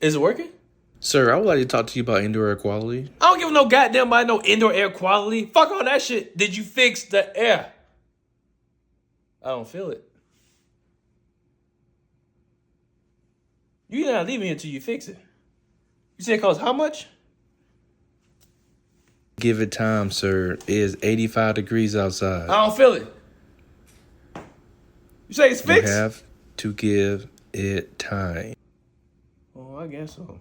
Is it working? Sir, I would like to talk to you about indoor air quality. I don't give no goddamn about no indoor air quality. Fuck all that shit. Did you fix the air? I don't feel it. You're not leaving here until you fix it. You said it costs how much? Give it time, sir. It is 85 degrees outside. I don't feel it. You say it's fixed? You have to give it time. Oh, I guess so.